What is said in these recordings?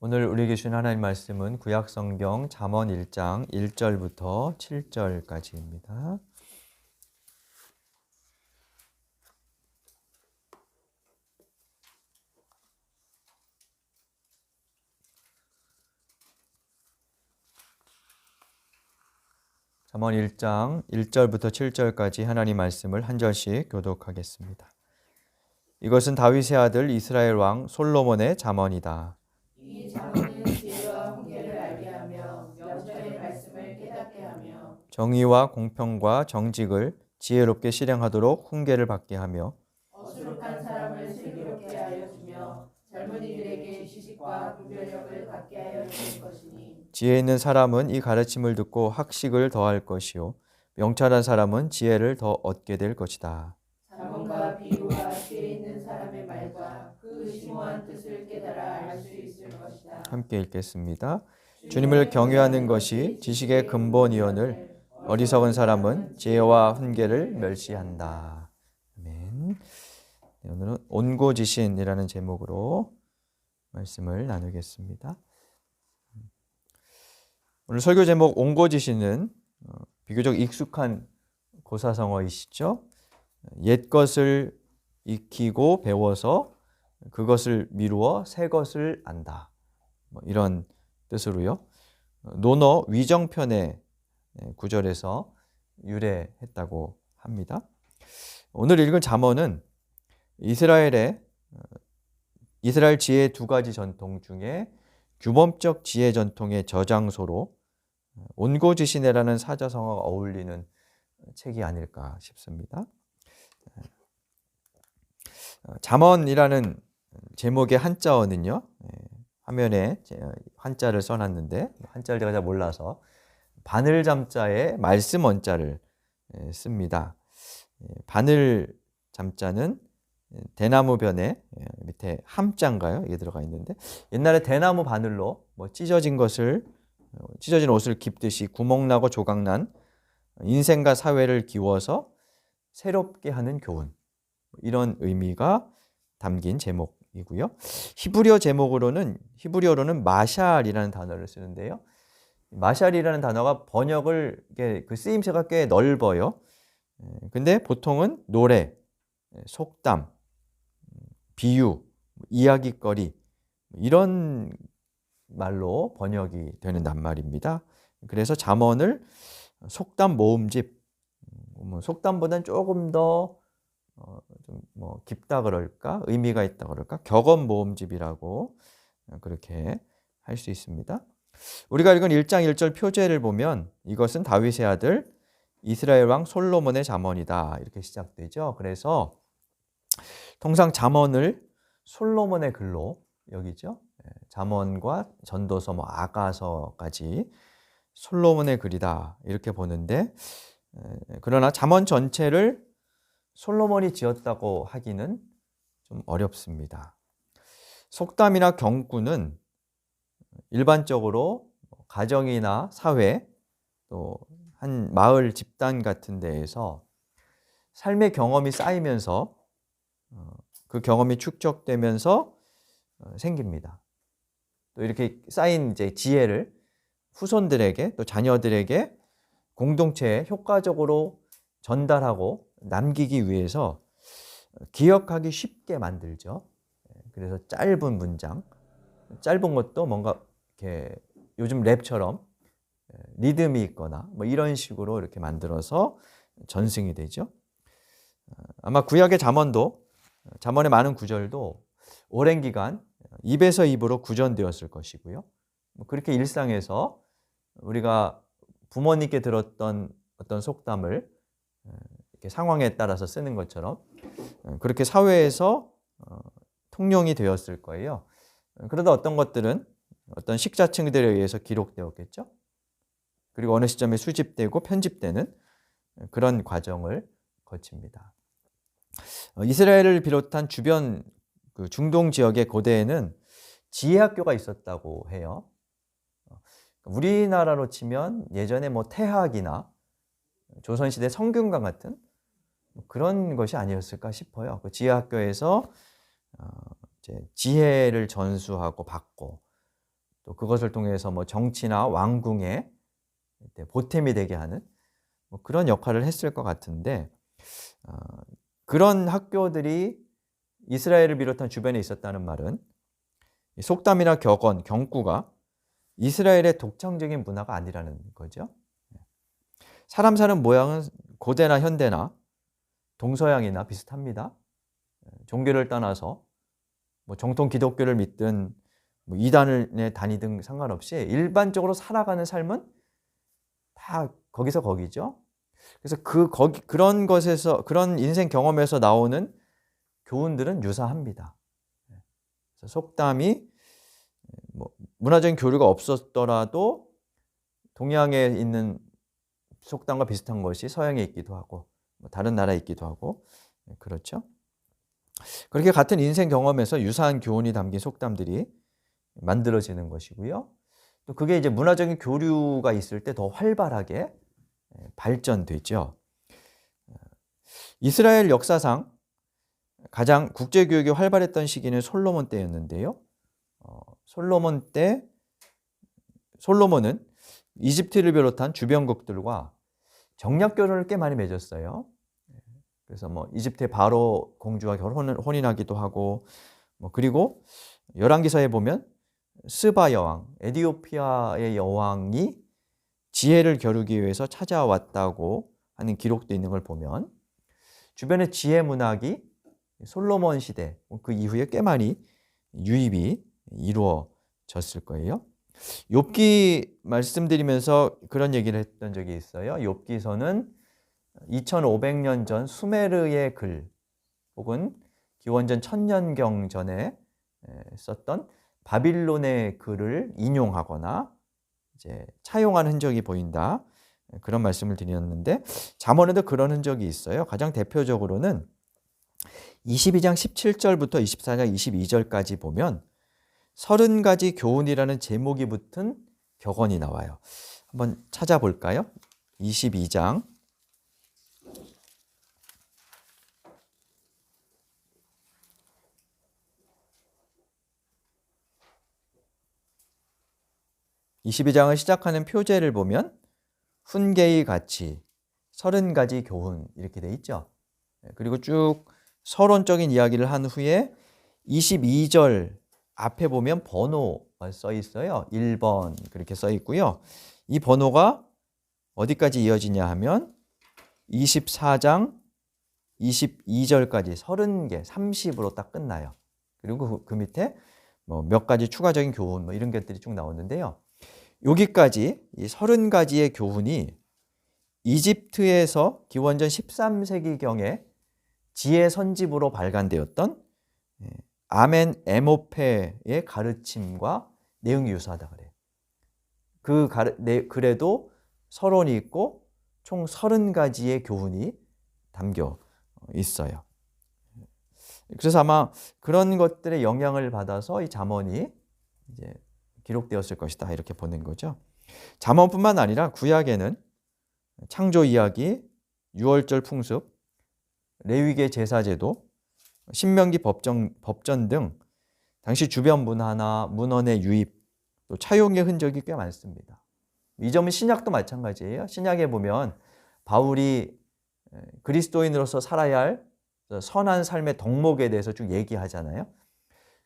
오늘 우리에게 주신 하나님 말씀은 구약성경 잠언 1장 1절부터 7절까지입니다. 잠언 1장 1절부터 7절까지 하나님 말씀을 한 절씩 교독하겠습니다. 이것은 다윗의 아들 이스라엘 왕 솔로몬의 잠언이다. 이 잠언은 지혜와 훈계를 알게 하며 명철의 말씀을 깨닫게 하며 정의와 공평과 정직을 지혜롭게 실행하도록 훈계를 받게 하며 어수룩한 사람을 슬기롭게 하여 주며 젊은이들에게 지식과 분별력을 갖게 하여 주는 것이니 지혜 있는 사람은 이 가르침을 듣고 학식을 더할 것이요 명철한 사람은 지혜를 더 얻게 될 것이다. 잠언과 비유가 지혜 있는 사람의 말과 그 심오한 뜻을 깨달아 알 수 있을 것이다. 함께 읽겠습니다. 주님을 경외하는 것이 지식의 근본이오늘 어리석은 사람은 지혜와 훈계를 멸시한다. 아멘. 오늘은 온고지신이라는 제목으로 말씀을 나누겠습니다. 오늘 설교 제목 온고지신은 비교적 익숙한 고사성어이시죠. 옛 것을 익히고 배워서 그것을 미루어 새 것을 안다. 이런 뜻으로요. 논어 위정편의 구절에서 유래했다고 합니다. 오늘 읽은 잠언은 이스라엘 지혜의 두 가지 전통 중에 규범적 지혜 전통의 저장소로 온고지신이라는 사자성어가 어울리는 책이 아닐까 싶습니다. 잠언이라는 제목의 한자어는요, 화면에 한자를 써놨는데 한자를 제가 잘 몰라서 바늘 잠자에 말씀 원자를 씁니다. 바늘 잠자는 대나무 변에 밑에 함자인가요? 이게 들어가 있는데 옛날에 대나무 바늘로 찢어진 옷을 깁듯이 구멍나고 조각난 인생과 사회를 기워서 새롭게 하는 교훈, 이런 의미가 담긴 제목이고요. 히브리어로는 마샬이라는 단어를 쓰는데요. 마샬이라는 단어가 번역을 그 쓰임새가 꽤 넓어요. 근데 보통은 노래, 속담, 비유, 이야기거리 이런 말로 번역이 되는 낱말입니다. 그래서 잠언을 속담 모음집, 속담보다는 조금 더 깊다 그럴까, 의미가 있다 그럴까, 격언 모음집이라고 그렇게 할 수 있습니다. 우리가 읽은 1장 1절 표제를 보면 이것은 다윗의 아들 이스라엘 왕 솔로몬의 잠언이다 이렇게 시작되죠. 그래서 통상 잠언을 솔로몬의 글로 여기죠. 잠언과 전도서, 아가서까지 솔로몬의 글이다 이렇게 보는데, 그러나 잠언 전체를 솔로몬이 지었다고 하기는 좀 어렵습니다. 속담이나 경구는 일반적으로 가정이나 사회, 또 한 마을 집단 같은 데에서 삶의 경험이 쌓이면서 그 경험이 축적되면서 생깁니다. 또 이렇게 쌓인 이제 지혜를 후손들에게 또 자녀들에게 공동체에 효과적으로 전달하고 남기기 위해서 기억하기 쉽게 만들죠. 그래서 짧은 문장, 짧은 것도 뭔가 이렇게 요즘 랩처럼 리듬이 있거나 이런 식으로 이렇게 만들어서 전승이 되죠. 아마 구약의 잠언의 많은 구절도 오랜 기간 입에서 입으로 구전되었을 것이고요. 그렇게 일상에서 우리가 부모님께 들었던 어떤 속담을 이렇게 상황에 따라서 쓰는 것처럼 그렇게 사회에서 통용이 되었을 거예요. 그러다 어떤 것들은 어떤 식자층들에 의해서 기록되었겠죠. 그리고 어느 시점에 수집되고 편집되는 그런 과정을 거칩니다. 이스라엘을 비롯한 주변 그 중동 지역의 고대에는 지혜학교가 있었다고 해요. 우리나라로 치면 예전에 태학이나 조선시대 성균관 같은 그런 것이 아니었을까 싶어요. 그 지혜학교에서 이제 지혜를 전수하고 받고 또 그것을 통해서 뭐 정치나 왕궁의 보탬이 되게 하는 뭐 그런 역할을 했을 것 같은데, 그런 학교들이 이스라엘을 비롯한 주변에 있었다는 말은 속담이나 격언, 경구가 이스라엘의 독창적인 문화가 아니라는 거죠. 사람 사는 모양은 고대나 현대나 동서양이나 비슷합니다. 종교를 떠나서 뭐 정통 기독교를 믿든 뭐 이단을 다니든 상관없이 일반적으로 살아가는 삶은 다 거기서 거기죠. 그래서 그런 것에서, 그런 인생 경험에서 나오는 교훈들은 유사합니다. 그래서 속담이 뭐 문화적인 교류가 없었더라도 동양에 있는 속담과 비슷한 것이 서양에 있기도 하고 뭐 다른 나라에 있기도 하고 그렇죠. 그렇게 같은 인생 경험에서 유사한 교훈이 담긴 속담들이 만들어지는 것이고요. 또 그게 이제 문화적인 교류가 있을 때 더 활발하게 발전되죠. 이스라엘 역사상 가장 국제교육이 활발했던 시기는 솔로몬 때였는데요. 솔로몬은 이집트를 비롯한 주변국들과 정략 결혼을 꽤 많이 맺었어요. 그래서 뭐 이집트의 바로 공주와 혼인하기도 하고, 뭐 그리고 열왕기서에 보면 스바 여왕, 에티오피아의 여왕이 지혜를 겨루기 위해서 찾아왔다고 하는 기록도 있는 걸 보면 주변의 지혜 문학이 솔로몬 시대, 그 이후에 꽤 많이 유입이 이루어졌을 거예요. 욥기 말씀드리면서 그런 얘기를 했던 적이 있어요. 욥기서는 2500년 전 수메르의 글 혹은 기원전 1000년경 전에 썼던 바빌론의 글을 인용하거나 이제 차용한 흔적이 보인다. 그런 말씀을 드렸는데 잠언에도 그런 흔적이 있어요. 가장 대표적으로는 22장 17절부터 24장 22절까지 보면 30가지 교훈이라는 제목이 붙은 격언이 나와요. 한번 찾아볼까요? 22장 22장을 시작하는 표제를 보면 훈계의 가치, 30가지 교훈 이렇게 돼 있죠. 그리고 쭉 서론적인 이야기를 한 후에 22절 앞에 보면 번호가 써 있어요. 1번 그렇게 써 있고요. 이 번호가 어디까지 이어지냐 하면 24장 22절까지 30개, 30으로 딱 끝나요. 그리고 그 밑에 뭐 몇 가지 추가적인 교훈 뭐 이런 것들이 쭉 나오는데요. 여기까지 이 30가지의 교훈이 이집트에서 기원전 13세기경에 지혜 선집으로 발간되었던 아멘 에모페의 가르침과 내용이 유사하다 그래요. 그 글에도 서론이 있고 총 30가지의 교훈이 담겨 있어요. 그래서 아마 그런 것들의 영향을 받아서 이 잠언이 이제 기록되었을 것이다 이렇게 보는 거죠. 잠언뿐만 아니라 구약에는 창조 이야기, 유월절 풍습, 레위기 제사제도, 신명기 법전 등 당시 주변 문화나 문헌의 유입, 또 차용의 흔적이 꽤 많습니다. 이 점은 신약도 마찬가지예요. 신약에 보면 바울이 그리스도인으로서 살아야 할 선한 삶의 덕목에 대해서 쭉 얘기하잖아요.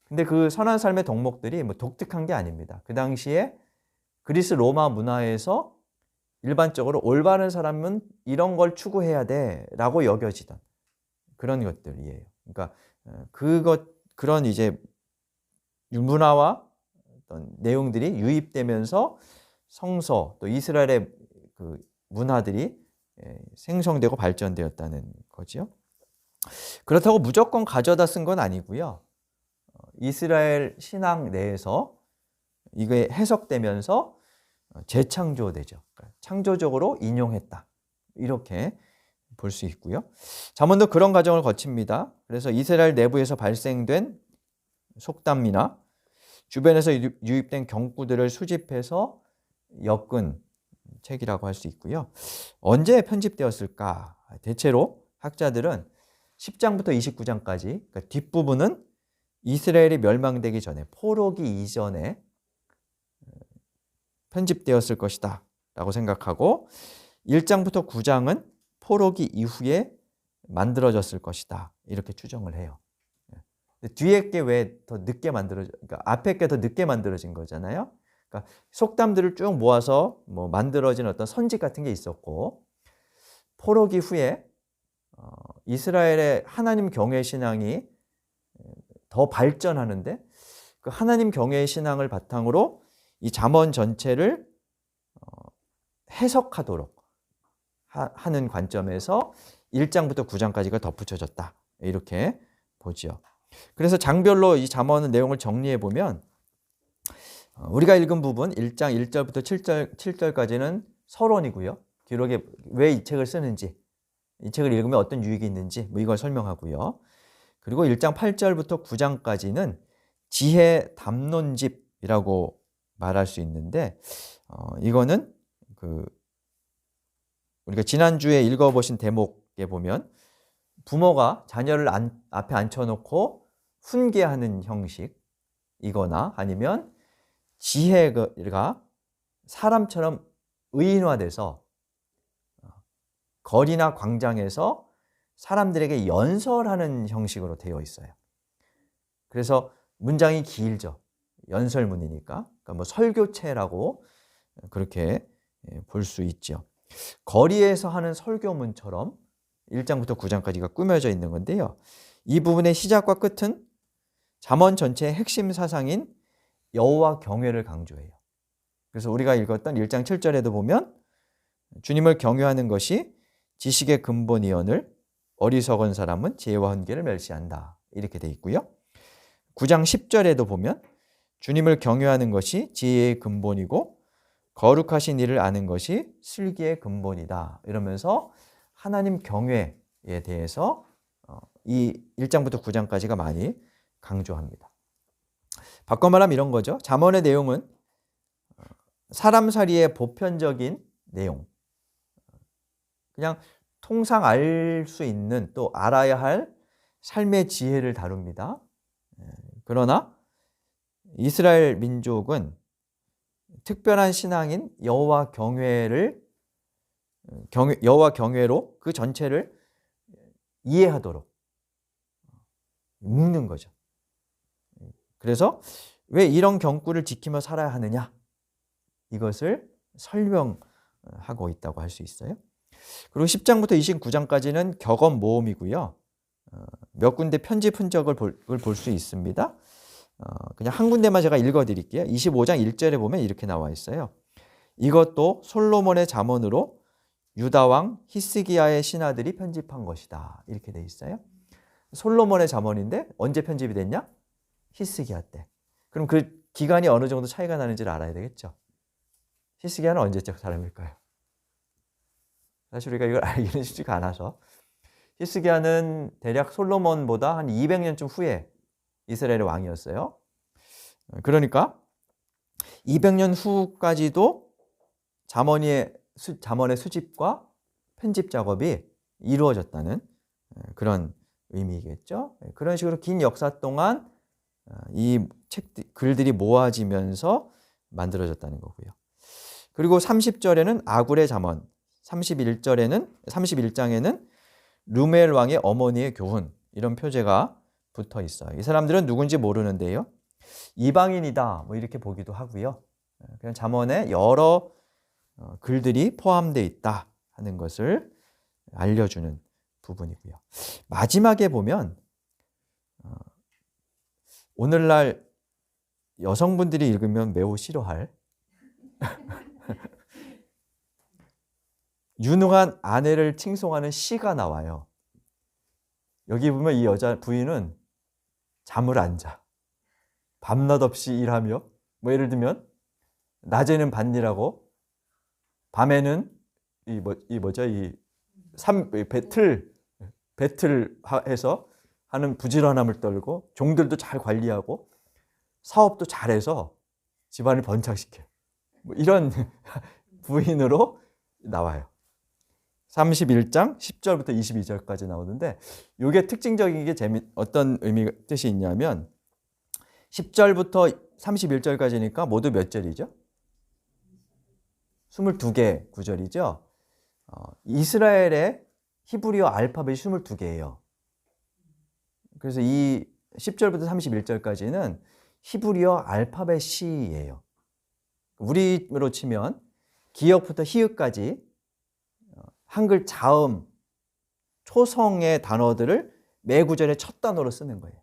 근데 그 선한 삶의 덕목들이 뭐 독특한 게 아닙니다. 그 당시에 그리스 로마 문화에서 일반적으로 올바른 사람은 이런 걸 추구해야 돼라고 여겨지던 그런 것들이에요. 그러니까 그런 이제 문화와 어떤 내용들이 유입되면서 성서 또 이스라엘의 그 문화들이 생성되고 발전되었다는 거죠. 그렇다고 무조건 가져다 쓴 건 아니고요. 이스라엘 신앙 내에서 이게 해석되면서 재창조되죠. 그러니까 창조적으로 인용했다. 이렇게 볼 수 있고요. 잠언도 그런 과정을 거칩니다. 그래서 이스라엘 내부에서 발생된 속담이나 주변에서 유입된 경구들을 수집해서 엮은 책이라고 할 수 있고요. 언제 편집되었을까? 대체로 학자들은 10장부터 29장까지, 그러니까 뒷부분은 이스라엘이 멸망되기 전에 포로기 이전에 편집되었을 것이다 라고 생각하고 1장부터 9장은 포로기 이후에 만들어졌을 것이다 이렇게 추정을 해요. 뒤에 게 왜 더 늦게 그러니까 앞에 게 더 늦게 만들어진 거잖아요. 그러니까 속담들을 쭉 모아서 뭐 만들어진 어떤 선지 같은 게 있었고 포로기 후에 이스라엘의 하나님 경외 신앙이 더 발전하는데 그 하나님 경외 신앙을 바탕으로 이 잠언 전체를 해석하도록 하는 관점에서 1장부터 9장까지가 덧붙여졌다 이렇게 보죠. 그래서 장별로 이 잠언의 내용을 정리해 보면 우리가 읽은 부분 1장 1절부터 7절까지는 서론이고요. 기록에 왜 이 책을 쓰는지, 이 책을 읽으면 어떤 유익이 있는지 뭐 이걸 설명하고요. 그리고 1장 8절부터 9장까지는 지혜 담론집이라고 말할 수 있는데 이거는 우리가 지난주에 읽어보신 대목에 보면 부모가 자녀를 앞에 앉혀놓고 훈계하는 형식이거나 아니면 지혜가 사람처럼 의인화돼서 거리나 광장에서 사람들에게 연설하는 형식으로 되어 있어요. 그래서 문장이 길죠. 연설문이니까. 그러니까 뭐 설교체라고 그렇게 볼 수 있죠. 거리에서 하는 설교문처럼 1장부터 9장까지가 꾸며져 있는 건데요. 이 부분의 시작과 끝은 잠언 전체의 핵심 사상인 여호와 경외를 강조해요. 그래서 우리가 읽었던 1장 7절에도 보면 주님을 경외하는 것이 지식의 근본이오늘 어리석은 사람은 지혜와 훈계를 멸시한다. 이렇게 돼 있고요. 9장 10절에도 보면 주님을 경외하는 것이 지혜의 근본이고 거룩하신 이를 아는 것이 슬기의 근본이다. 이러면서 하나님 경외에 대해서 이 1장부터 9장까지가 많이 강조합니다. 바꿔 말하면 이런 거죠. 잠언의 내용은 사람살이의 보편적인 내용, 그냥 통상 알 수 있는 또 알아야 할 삶의 지혜를 다룹니다. 그러나 이스라엘 민족은 특별한 신앙인 여호와 경외로 그 전체를 이해하도록 묶는 거죠. 그래서 왜 이런 경구를 지키며 살아야 하느냐? 이것을 설명하고 있다고 할 수 있어요. 그리고 10장부터 29장까지는 격언 모음이고요. 몇 군데 편집 흔적을 볼 수 있습니다. 그냥 한 군데만 제가 읽어드릴게요. 25장 1절에 보면 이렇게 나와 있어요. 이것도 솔로몬의 잠언으로 유다왕 히스기야의 신하들이 편집한 것이다. 이렇게 돼 있어요. 솔로몬의 잠언인데 언제 편집이 됐냐? 히스기야 때. 그럼 그 기간이 어느 정도 차이가 나는지를 알아야 되겠죠. 히스기야는 언제적 사람일까요? 사실 우리가 이걸 알기는 쉽지가 않아서 히스기야는 대략 솔로몬보다 한 200년쯤 후에 이스라엘의 왕이었어요. 그러니까 200년 후까지도 잠언의 수집과 편집 작업이 이루어졌다는 그런 의미겠죠. 그런 식으로 긴 역사 동안 이 글들이 모아지면서 만들어졌다는 거고요. 그리고 30절에는 아굴의 잠언, 31장에는 루멜 왕의 어머니의 교훈 이런 표제가 붙어 있어요. 이 사람들은 누군지 모르는데요. 이방인이다 뭐 이렇게 보기도 하고요. 그냥 잠언에 여러 글들이 포함되어 있다 하는 것을 알려주는 부분이고요. 마지막에 보면 오늘날 여성분들이 읽으면 매우 싫어할 유능한 아내를 칭송하는 시가 나와요. 여기 보면 이 여자 부인은 잠을 안 자. 밤낮 없이 일하며 뭐 예를 들면 낮에는 밭일하고 밤에는 배틀 해서 하는 부지런함을 떨고 종들도 잘 관리하고 사업도 잘해서 집안을 번창시켜. 뭐 이런 부인으로 나와요. 31장 10절부터 22절까지 나오는데 이게 특징적인 게 어떤 뜻이 있냐면 10절부터 31절까지니까 모두 몇 절이죠? 22개 구절이죠. 이스라엘의 히브리어 알파벳이 22개예요. 그래서 이 10절부터 31절까지는 히브리어 알파벳 C예요. 우리로 치면 기역부터 희읍까지 한글 자음, 초성의 단어들을 매 구절의 첫 단어로 쓰는 거예요.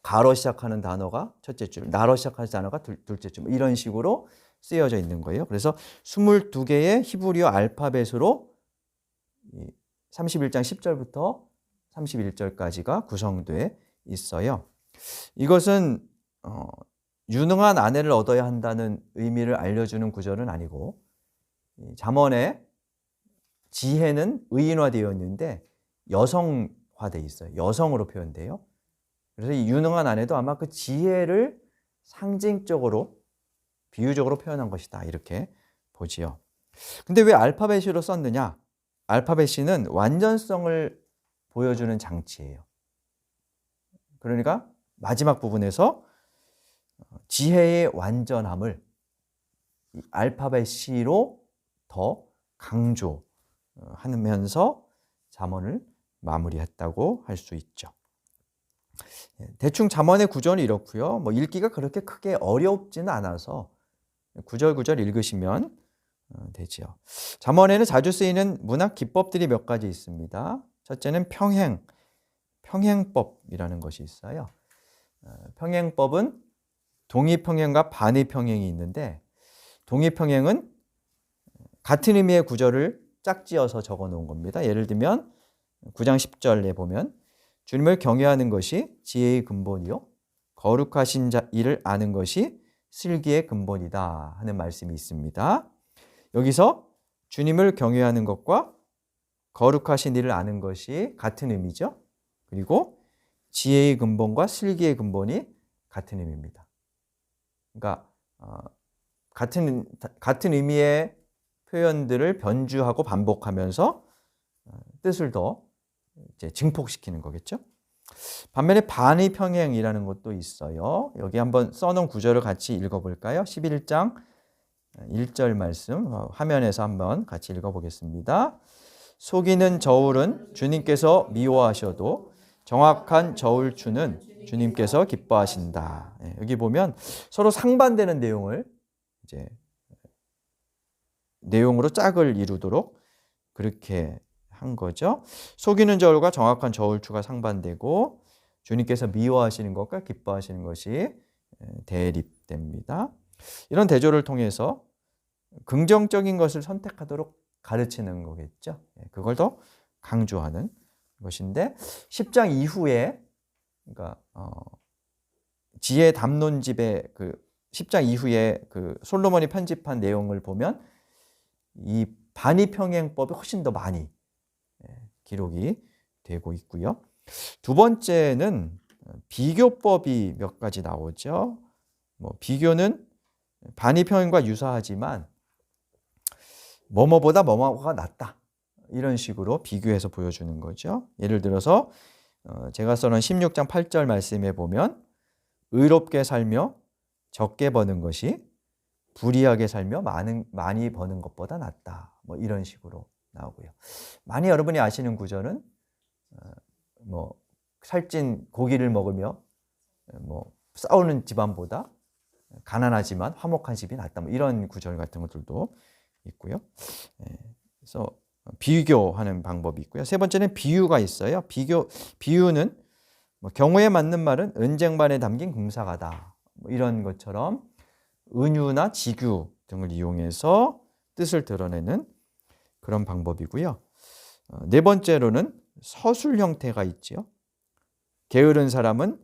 가로 시작하는 단어가 첫째 줄, 나로 시작하는 단어가 둘째 줄, 이런 식으로 쓰여져 있는 거예요. 그래서 22개의 히브리어 알파벳으로 31장 10절부터 31절까지가 구성되어 있어요. 이것은 유능한 아내를 얻어야 한다는 의미를 알려주는 구절은 아니고, 잠언의 지혜는 의인화되어 있는데 여성화되어 있어요. 여성으로 표현돼요. 그래서 이 유능한 아내도 아마 그 지혜를 상징적으로, 비유적으로 표현한 것이다, 이렇게 보지요. 근데 왜 알파벳으로 썼느냐? 알파벳은 완전성을 보여주는 장치예요. 그러니까 마지막 부분에서 지혜의 완전함을 이 알파벳 C로 더 강조하면서 잠언을 마무리했다고 할 수 있죠. 대충 잠언의 구조는 이렇고요. 뭐 읽기가 그렇게 크게 어렵지는 않아서 구절구절 읽으시면 되지요. 잠언에는 자주 쓰이는 문학 기법들이 몇 가지 있습니다. 첫째는 평행법이라는 것이 있어요. 평행법은 동의평행과 반의평행이 있는데, 동의평행은 같은 의미의 구절을 짝지어서 적어 놓은 겁니다. 예를 들면 9장 10절에 보면 주님을 경외하는 것이 지혜의 근본이요 거룩하신 자 일을 아는 것이 슬기의 근본이다 하는 말씀이 있습니다. 여기서 주님을 경외하는 것과 거룩하신 일을 아는 것이 같은 의미죠. 그리고 지혜의 근본과 슬기의 근본이 같은 의미입니다. 그러니까 같은 의미의 표현들을 변주하고 반복하면서 뜻을 더 이제 증폭시키는 거겠죠. 반면에 반의평행이라는 것도 있어요. 여기 한번 써놓은 구절을 같이 읽어볼까요? 11장 1절 말씀 화면에서 한번 같이 읽어보겠습니다. 속이는 저울은 주님께서 미워하셔도 정확한 저울추는 주님께서 기뻐하신다. 여기 보면 서로 상반되는 내용을 이제 내용으로 짝을 이루도록 그렇게 한 거죠. 속이는 저울과 정확한 저울추가 상반되고 주님께서 미워하시는 것과 기뻐하시는 것이 대립됩니다. 이런 대조를 통해서 긍정적인 것을 선택하도록 가르치는 거겠죠. 그걸 더 강조하는 것인데, 10장 이후에, 그러니까 지혜 담론집의 그 10장 이후에 그 솔로몬이 편집한 내용을 보면 이 반의평행법이 훨씬 더 많이 기록이 되고 있고요. 두 번째는 비교법이 몇 가지 나오죠. 비교는 반의평행과 유사하지만 뭐뭐보다 뭐뭐가 낫다, 이런 식으로 비교해서 보여주는 거죠. 예를 들어서 제가 써놓은 16장 8절 말씀에 보면 의롭게 살며 적게 버는 것이 불의하게 살며 많이 버는 것보다 낫다, 이런 식으로 나오고요. 많이 여러분이 아시는 구절은 살찐 고기를 먹으며 싸우는 집안보다 가난하지만 화목한 집이 낫다, 이런 구절 같은 것들도 있고요. 그래서 비교하는 방법이 있고요. 세 번째는 비유가 있어요. 비유는 경우에 맞는 말은 은쟁반에 담긴 금사가다, 이런 것처럼 은유나 지규 등을 이용해서 뜻을 드러내는 그런 방법이고요. 네 번째로는 서술 형태가 있지요. 게으른 사람은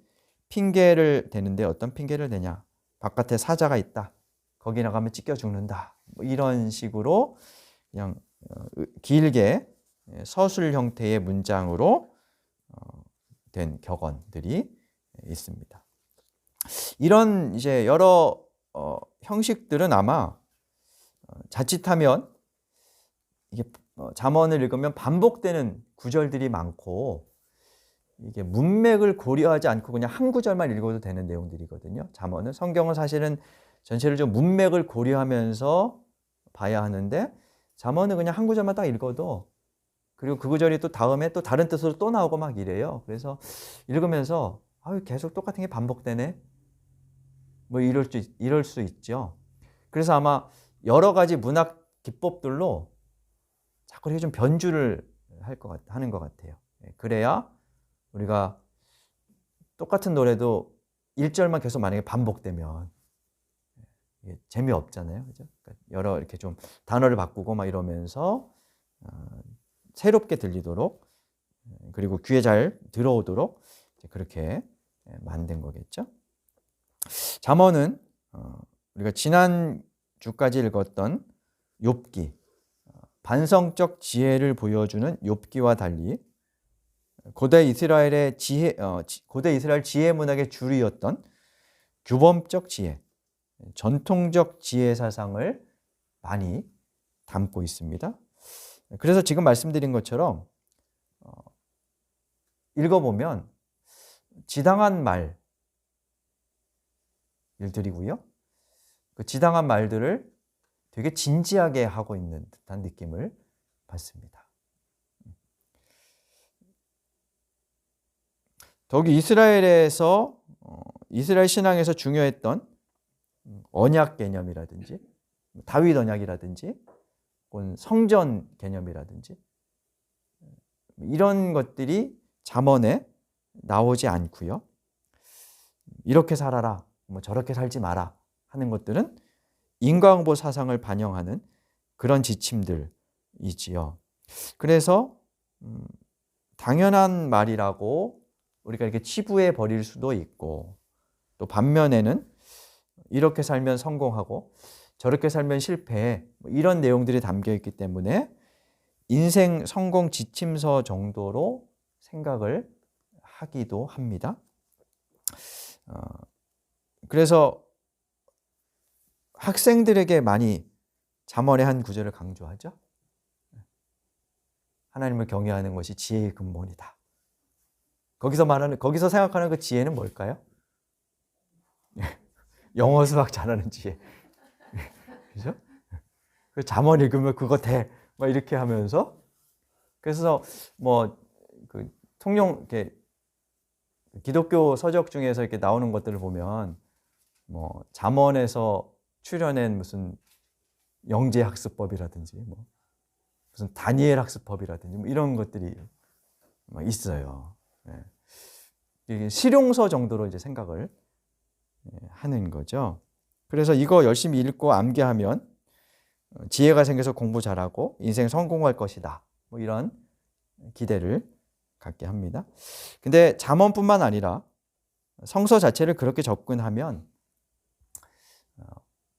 핑계를 대는데 어떤 핑계를 대냐? 바깥에 사자가 있다, 거기 나가면 찢겨 죽는다, 이런 식으로 그냥 길게 서술 형태의 문장으로 된 격언들이 있습니다. 이런 이제 여러 형식들은 아마 자칫하면 이게 잠언을 읽으면 반복되는 구절들이 많고, 이게 문맥을 고려하지 않고 그냥 한 구절만 읽어도 되는 내용들이거든요. 잠언은, 성경은 사실은 전체를 좀 문맥을 고려하면서 봐야 하는데 잠언은 그냥 한 구절만 딱 읽어도 그리고 그 구절이 또 다음에 또 다른 뜻으로 또 나오고 막 이래요. 그래서 읽으면서 계속 똑같은 게 반복되네. 뭐 이럴 수 있죠. 그래서 아마 여러 가지 문학 기법들로 자꾸 이렇게 좀 변주를 하는 것 같아요. 그래야 우리가 똑같은 노래도 1절만 계속 만약에 반복되면 이게 재미없잖아요. 그죠? 그러니까 여러 이렇게 좀 단어를 바꾸고 막 이러면서 새롭게 들리도록 그리고 귀에 잘 들어오도록 그렇게 만든 거겠죠. 잠언은 우리가 지난 주까지 읽었던 욥기, 반성적 지혜를 보여주는 욥기와 달리 고대 이스라엘 지혜 문학의 주류였던 규범적 지혜, 전통적 지혜 사상을 많이 담고 있습니다. 그래서 지금 말씀드린 것처럼 읽어보면 지당한 말들이고요. 그 지당한 말들을 되게 진지하게 하고 있는 듯한 느낌을 받습니다. 더욱이 이스라엘 신앙에서 중요했던 언약 개념이라든지 다윗 언약이라든지 혹은 성전 개념이라든지 이런 것들이 잠언에 나오지 않고요. 이렇게 살아라, 뭐 저렇게 살지 마라 하는 것들은 인과응보 사상을 반영하는 그런 지침들이지요. 그래서 당연한 말이라고 우리가 이렇게 치부해 버릴 수도 있고 또 반면에는 이렇게 살면 성공하고 저렇게 살면 실패해 뭐 이런 내용들이 담겨 있기 때문에 인생 성공 지침서 정도로 생각을 하기도 합니다. 그래서 학생들에게 많이 잠언의 한 구절을 강조하죠. 하나님을 경외하는 것이 지혜의 근본이다. 거기서 생각하는 그 지혜는 뭘까요? 영어 수학 잘하는 지혜. 그죠? 그 잠언 읽으면 그거 돼. 막 이렇게 하면서 그래서 뭐 그 통용 이렇게 기독교 서적 중에서 이렇게 나오는 것들을 보면 뭐 잠언에서 출현한 무슨 영재 학습법이라든지 뭐 무슨 다니엘 학습법이라든지 뭐 이런 것들이 있어요. 이게 실용서 정도로 이제 생각을 하는 거죠. 그래서 이거 열심히 읽고 암기하면 지혜가 생겨서 공부 잘하고 인생 성공할 것이다. 뭐 이런 기대를 갖게 합니다. 근데 잠언뿐만 아니라 성서 자체를 그렇게 접근하면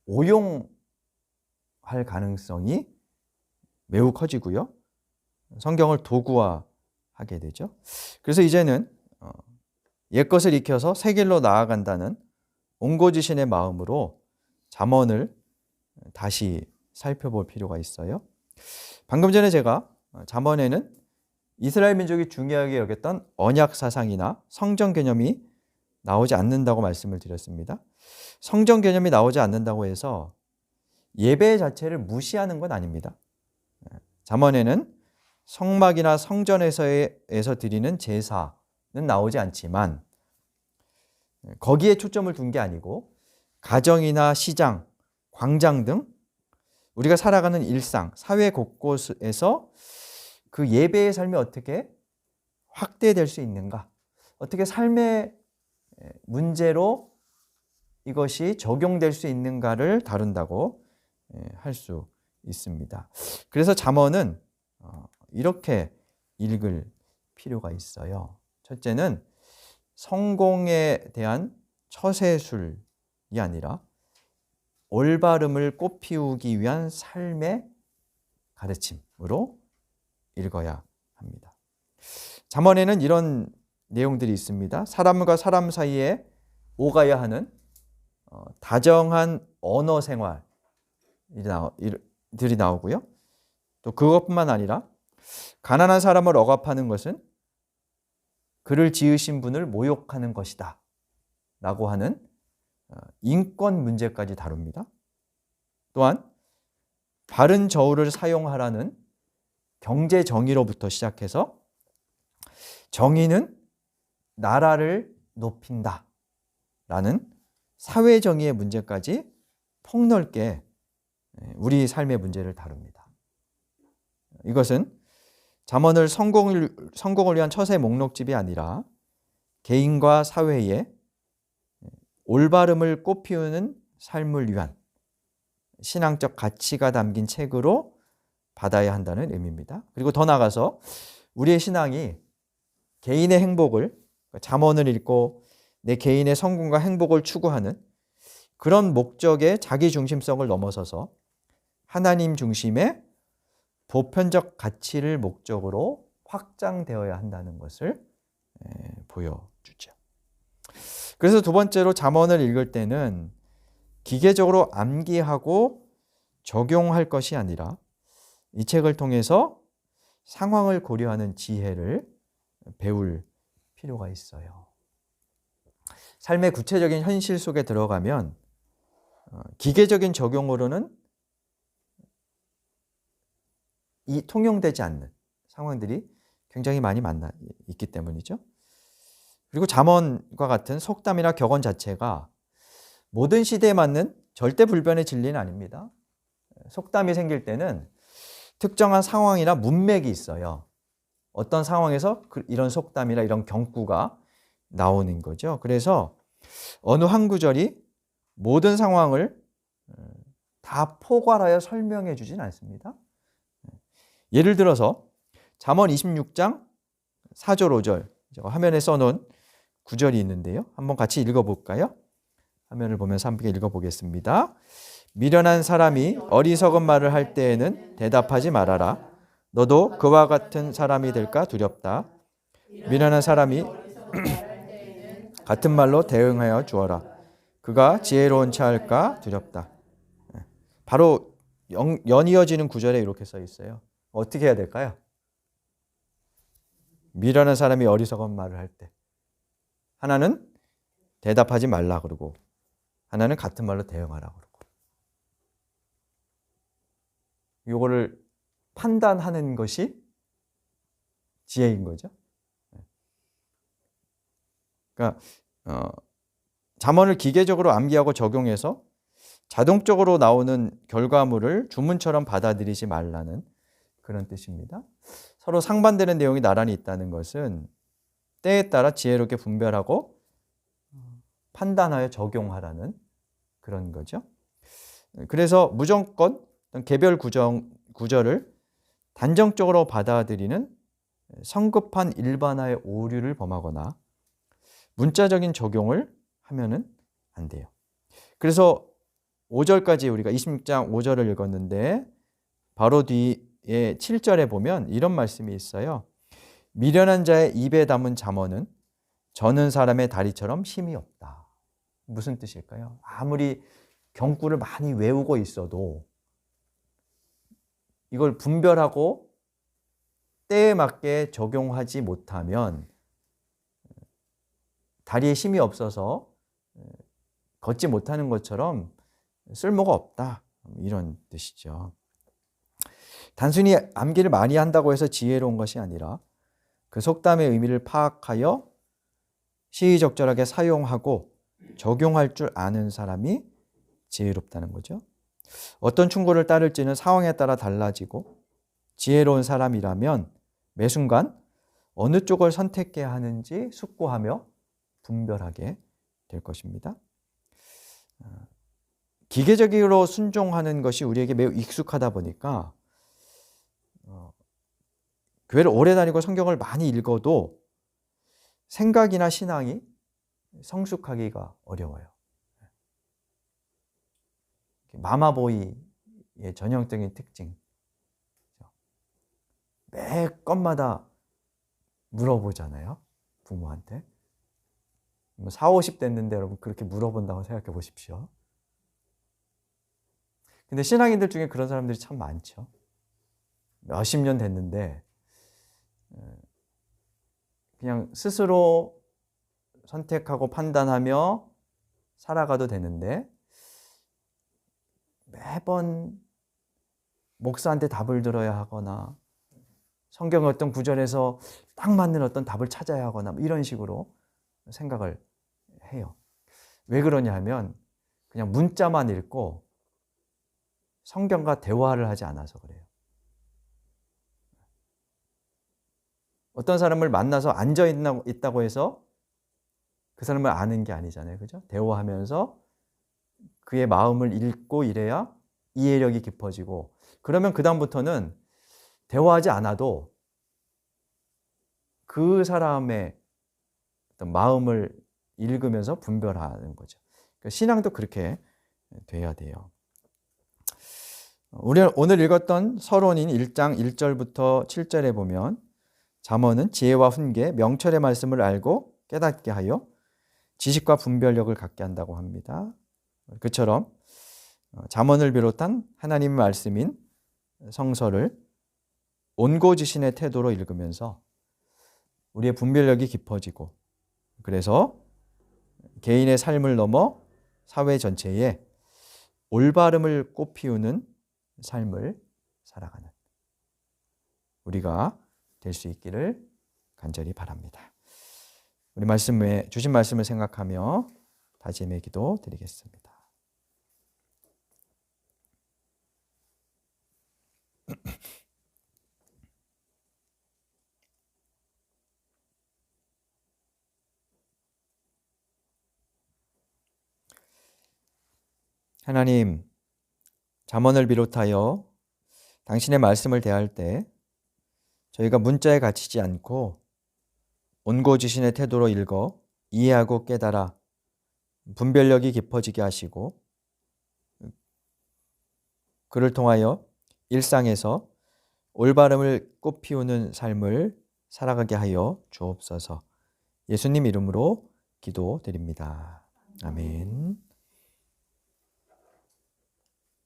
오용할 가능성이 매우 커지고요. 성경을 도구화하게 되죠. 그래서 이제는 옛것을 익혀서 새 길로 나아간다는 옹고지신의 마음으로 잠언을 다시 살펴볼 필요가 있어요. 방금 전에 제가 잠언에는 이스라엘 민족이 중요하게 여겼던 언약 사상이나 성전 개념이 나오지 않는다고 말씀을 드렸습니다. 성전 개념이 나오지 않는다고 해서 예배 자체를 무시하는 건 아닙니다. 잠언에는 성막이나 성전에서 드리는 제사는 나오지 않지만 거기에 초점을 둔 게 아니고 가정이나 시장, 광장 등 우리가 살아가는 일상, 사회 곳곳에서 그 예배의 삶이 어떻게 확대될 수 있는가, 어떻게 삶의 문제로 이것이 적용될 수 있는가를 다룬다고 할 수 있습니다. 그래서 잠언은 이렇게 읽을 필요가 있어요. 첫째는 성공에 대한 처세술이 아니라 올바름을 꽃피우기 위한 삶의 가르침으로 읽어야 합니다. 잠언에는 이런 내용들이 있습니다. 사람과 사람 사이에 오가야 하는 다정한 언어 생활들이 나오고요. 또 그것뿐만 아니라 가난한 사람을 억압하는 것은 그를 지으신 분을 모욕하는 것이다 라고 하는 인권 문제까지 다룹니다. 또한 바른 저울을 사용하라는 경제 정의로부터 시작해서 정의는 나라를 높인다 라는 사회 정의의 문제까지 폭넓게 우리 삶의 문제를 다룹니다. 이것은 잠언을 성공을 위한 처세 목록집이 아니라 개인과 사회의 올바름을 꽃피우는 삶을 위한 신앙적 가치가 담긴 책으로 받아야 한다는 의미입니다. 그리고 더 나아가서 우리의 신앙이 개인의 행복을, 잠언을 읽고 내 개인의 성공과 행복을 추구하는 그런 목적의 자기 중심성을 넘어서서 하나님 중심의 보편적 가치를 목적으로 확장되어야 한다는 것을 보여주죠. 그래서 두 번째로 잠언을 읽을 때는 기계적으로 암기하고 적용할 것이 아니라 이 책을 통해서 상황을 고려하는 지혜를 배울 필요가 있어요. 삶의 구체적인 현실 속에 들어가면 기계적인 적용으로는 통용되지 않는 상황들이 굉장히 많이 있기 때문이죠. 그리고 잠언과 같은 속담이나 격언 자체가 모든 시대에 맞는 절대 불변의 진리는 아닙니다. 속담이 생길 때는 특정한 상황이나 문맥이 있어요. 어떤 상황에서 이런 속담이나 이런 경구가 나오는 거죠. 그래서 어느 한 구절이 모든 상황을 다 포괄하여 설명해 주진 않습니다. 예를 들어서 잠언 26장 4절 5절 화면에 써놓은 구절이 있는데요. 한번 같이 읽어볼까요? 화면을 보면서 함께 읽어보겠습니다. 미련한 사람이 어리석은 말을 할 때에는 대답하지 말아라. 너도 그와 같은 사람이 될까 두렵다. 미련한 사람이 같은 말로 대응하여 주어라. 그가 지혜로운 차 할까 두렵다. 바로 연이어지는 구절에 이렇게 써 있어요. 어떻게 해야 될까요? 미련한 사람이 어리석은 말을 할 때 하나는 대답하지 말라 그러고 하나는 같은 말로 대응하라 그러고 이거를 판단하는 것이 지혜인 거죠. 그러니까 잠언을 기계적으로 암기하고 적용해서 자동적으로 나오는 결과물을 주문처럼 받아들이지 말라는 그런 뜻입니다. 서로 상반되는 내용이 나란히 있다는 것은 때에 따라 지혜롭게 분별하고 판단하여 적용하라는 그런 거죠. 그래서 무조건 개별 구절을 단정적으로 받아들이는 성급한 일반화의 오류를 범하거나 문자적인 적용을 하면은 안 돼요. 그래서 5절까지 우리가 26장 5절을 읽었는데 바로 뒤에 7절에 보면 이런 말씀이 있어요. 미련한 자의 입에 담은 잠언은 저는 사람의 다리처럼 힘이 없다. 무슨 뜻일까요? 아무리 경구를 많이 외우고 있어도 이걸 분별하고 때에 맞게 적용하지 못하면 다리에 힘이 없어서 걷지 못하는 것처럼 쓸모가 없다. 이런 뜻이죠. 단순히 암기를 많이 한다고 해서 지혜로운 것이 아니라 그 속담의 의미를 파악하여 시의적절하게 사용하고 적용할 줄 아는 사람이 지혜롭다는 거죠. 어떤 충고를 따를지는 상황에 따라 달라지고 지혜로운 사람이라면 매 순간 어느 쪽을 선택해야 하는지 숙고하며 분별하게 될 것입니다. 기계적으로 순종하는 것이 우리에게 매우 익숙하다 보니까 교회를 오래 다니고 성경을 많이 읽어도 생각이나 신앙이 성숙하기가 어려워요. 마마보이의 전형적인 특징. 매 건마다 물어보잖아요. 부모한테. 40, 50 됐는데 여러분 그렇게 물어본다고 생각해 보십시오. 근데 신앙인들 중에 그런 사람들이 참 많죠. 몇십 년 됐는데 그냥 스스로 선택하고 판단하며 살아가도 되는데 매번 목사한테 답을 들어야 하거나 성경의 어떤 구절에서 딱 맞는 어떤 답을 찾아야 하거나 이런 식으로 생각을 해요. 왜 그러냐 하면 그냥 문자만 읽고 성경과 대화를 하지 않아서 그래요. 어떤 사람을 만나서 앉아 있다고 해서 그 사람을 아는 게 아니잖아요. 그죠? 대화하면서 그의 마음을 읽고 이래야 이해력이 깊어지고, 그러면 그다음부터는 대화하지 않아도 그 사람의 어떤 마음을 읽으면서 분별하는 거죠. 그러니까 신앙도 그렇게 돼야 돼요. 우리 오늘 읽었던 서론인 1장 1절부터 7절에 보면 잠언은 지혜와 훈계, 명철의 말씀을 알고 깨닫게 하여 지식과 분별력을 갖게 한다고 합니다. 그처럼 잠언을 비롯한 하나님의 말씀인 성서를 온고지신의 태도로 읽으면서 우리의 분별력이 깊어지고, 그래서 개인의 삶을 넘어 사회 전체에 올바름을 꽃피우는 삶을 살아가는 우리가 될 수 있기를 간절히 바랍니다. 우리 말씀에 주신 말씀을 생각하며 다짐의 기도 드리겠습니다. 하나님, 잠언을 비롯하여 당신의 말씀을 대할 때 저희가 문자에 갇히지 않고 온고지신의 태도로 읽어 이해하고 깨달아 분별력이 깊어지게 하시고, 그를 통하여 일상에서 올바름을 꽃피우는 삶을 살아가게 하여 주옵소서. 예수님 이름으로 기도드립니다. 아멘.